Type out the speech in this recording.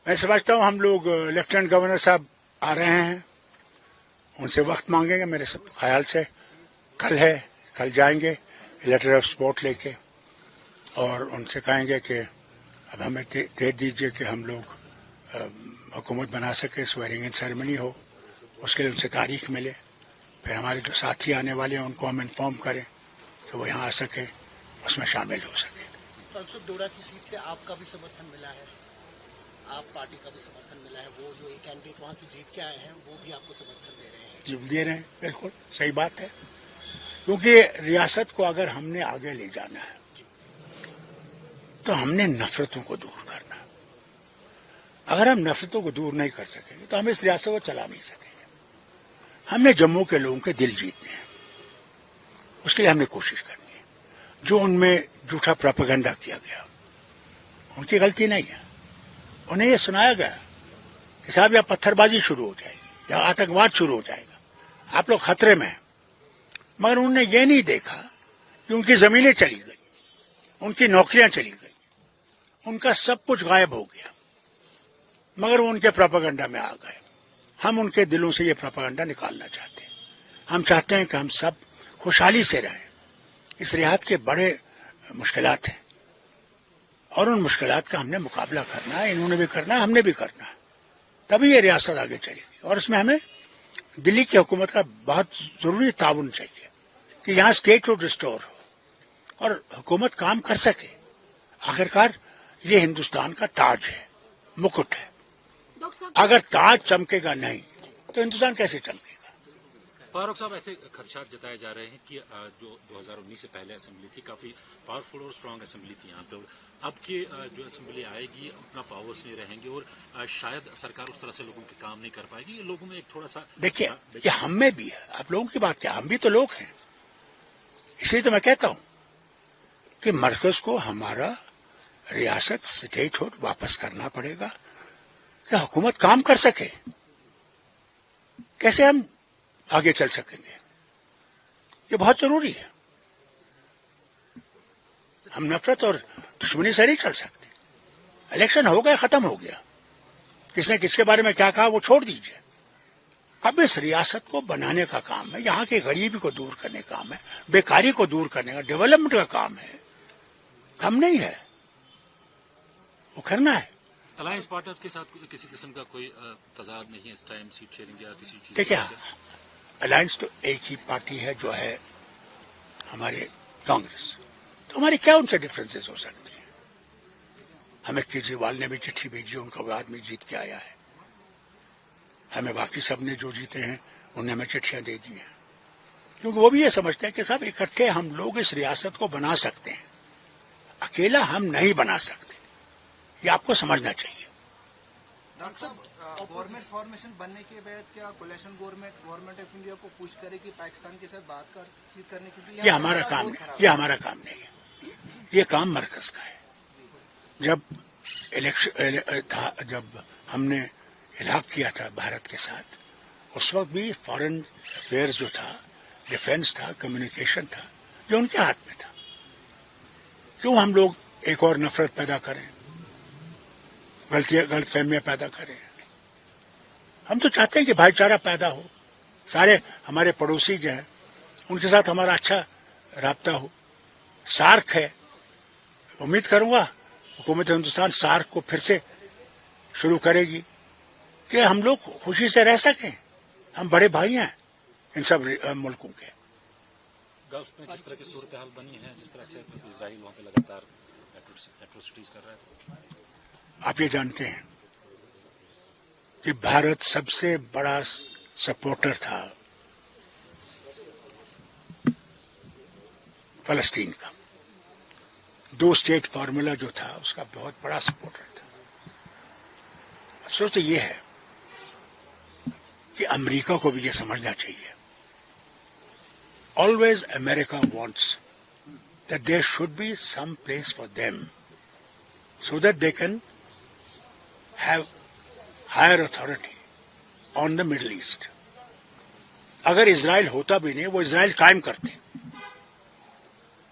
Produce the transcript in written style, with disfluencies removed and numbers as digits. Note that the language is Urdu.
میں سمجھتا ہوں ہم لوگ لیفٹیننٹ گورنر صاحب آ رہے ہیں، ان سے وقت مانگیں گے. میرے خیال سے کل جائیں گے لیٹر آف سپورٹ لے کے، اور ان سے کہیں گے کہ اب ہمیں ڈیٹ دیجیے کہ ہم لوگ حکومت بنا سکیں، سویرنگ ان سیریمنی ہو، اس کے لیے ان سے تاریخ ملے. پھر ہمارے جو ساتھی آنے والے ہیں ان کو ہم انفارم کریں کہ وہ یہاں آ سکیں، اس میں شامل ہو سکیں. ڈوڈا کی سیٹ سے آپ کا بھی سمرتھن ملا ہے، آپ پارٹی کا بھی سمرتھن ملا ہے، وہ جو ایک کینڈیڈیٹ وہاں سے جیت کے آئے ہیں وہ بھی آپ کو سمرتھن دے رہے ہیں. جی دے رہے ہیں، بالکل صحیح بات ہے. کیونکہ ریاست کو اگر ہم نے آگے لے جانا ہے تو ہم نے نفرتوں کو دور کرنا. اگر ہم نفرتوں کو دور نہیں کر سکیں گے تو ہم اس ریاست کو چلا نہیں سکیں گے. ہم نے جموں کے لوگوں کے دل جیتنے ہیں، اس کے لیے ہم نے کوشش کرنی ہے. جو ان میں جھوٹا پروپیگنڈا کیا گیا ان کی غلطی نہیں ہے. انہیں یہ سنایا گیا کہ صاحب یا پتھر بازی شروع ہو جائے گی یا آتنکواد شروع ہو جائے گا، آپ لوگ خطرے میں ہیں. مگر انہوں نے یہ نہیں دیکھا کہ ان کی زمینیں چلی گئی، ان کی نوکریاں چلی گئی، ان کا سب کچھ غائب ہو گیا، مگر وہ ان کے پروپیگنڈا میں آ گئے. ہم ان کے دلوں سے یہ پروپیگنڈا نکالنا چاہتے ہیں. ہم چاہتے ہیں کہ ہم سب خوشحالی سے رہیں. اس ریاست کے بڑے مشکلات ہیں اور ان مشکلات کا ہم نے مقابلہ کرنا ہے. انہوں نے بھی کرنا ہے، ہم نے بھی کرنا ہے، تبھی یہ ریاست آگے چلے گی. اور اس میں ہمیں دلی کی حکومت کا بہت ضروری تعاون چاہیے کہ یہاں اسٹیٹ ہوڈ ریسٹور ہو اور حکومت کام کر سکے. آخرکار یہ ہندوستان کا تاج ہے، مکٹ ہے. اگر تاج چمکے گا نہیں تو ہندوستان کیسے چمکے گا؟ فاروق صاحب، ایسے خدشات جتائے جا رہے ہیں کہ جو 2019 سے پہلے اسمبلی تھی کافی پاورفل اور اسٹرانگ اسمبلی تھی یہاں پہ، اب کی جو اسمبلی آئے گی اپنا پاورس نہیں رہیں گے اور شاید سرکار اس طرح سے لوگوں کے کام نہیں کر پائے گی. یہ لوگوں میں ایک تھوڑا سا دیکھیے یہ ہم میں بھی ہے. آپ لوگوں کی بات کیا، ہم بھی تو لوگ ہیں. اس لیے تو میں کہتا ہوں کہ مرکز کو ہمارا ریاست اسٹیٹ ہوڈ واپس کرنا پڑے گا کہ حکومت کام کر سکے. کیسے ہم آگے چل سکیں گے؟ یہ بہت ضروری ہے. ہم نفرت اور دشمنی سے نہیں چل سکتے. الیکشن ہو گیا، ختم ہو گیا. کس نے کس کے بارے میں کیا کہا وہ چھوڑ دیجئے. اب اس ریاست کو بنانے کا کام ہے، یہاں کی غریبی کو دور کرنے کا کام ہے، بیکاری کو دور کرنے کا، ڈیولپمنٹ کا کام ہے. کم نہیں ہے، وہ کرنا ہے. الائنس پارٹنر کے ساتھ کسی قسم کا کوئی تضاد نہیں ہے اس ٹائم سیٹ شیئرنگ یا کسی چیز؟ دیکھیے الائنس تو ایک ہی پارٹی ہے جو ہے ہمارے کانگریس. تو ہماری کیا ان سے ڈفرینسز ہو سکتے ہیں؟ ہمیں کیجریوال نے بھی چٹھی بھیجی، ان کا وہ آدمی جیت کے آیا ہے. ہمیں باقی سب نے جو جیتے ہیں انہیں ہمیں چٹھیاں دے دی ہیں، کیونکہ وہ بھی یہ سمجھتے ہیں کہ صاحب اکٹھے ہم لوگ اس ریاست کو بنا سکتے ہیں، اکیلا ہم نہیں بنا سکتے. یہ آپ کو سمجھنا چاہیے. ڈاکٹر صاحب، گورنمنٹ فارمیشن بننے کے بعد کیا کولیشن گورنمنٹ آف انڈیا کو پوش کرے گی پاکستان کے ساتھ بات کرنے کے لیے؟ یہ ہمارا کام نہیں، یہ ہمارا کام نہیں ہے. یہ کام مرکز کا ہے. جب الیکشن جب ہم نے الحاق کیا تھا بھارت کے ساتھ، اس وقت بھی فارن افیئرز جو تھا، ڈیفنس تھا، کمیونیکیشن تھا، جو ان کے ہاتھ میں تھا. کیوں ہم لوگ ایک اور نفرت پیدا کریں، غلط فہمیاں پیدا کریں؟ ہم تو چاہتے ہیں کہ بھائی چارہ پیدا ہو. سارے ہمارے پڑوسی جو ہیں ان کے ساتھ ہمارا اچھا رابطہ ہو. سارک ہے، امید کروں گا حکومت ہندوستان سارک کو پھر سے شروع کرے گی کہ ہم لوگ خوشی سے رہ سکیں. ہم بڑے بھائی ہیں ان سب ملکوں کے. گلف میں جس طرح کی صورتحال بنی ہے، جس طرح سے اسرائیل وہاں پہ لگاتار ایٹروسٹیز کر رہا ہے، آپ یہ جانتے ہیں کہ بھارت سب سے بڑا سپورٹر تھا فلسطین کا. 2 اسٹیٹ فارمولا جو تھا اس کا بہت بڑا سپورٹر تھا. افسوس تو یہ ہے کہ امریکہ کو بھی یہ سمجھنا چاہیے. Always America wants that there should be some place for them so that they can have higher authority on the Middle East. اگر اسرائیل ہوتا بھی نہیں، وہ اسرائیل قائم کرتے.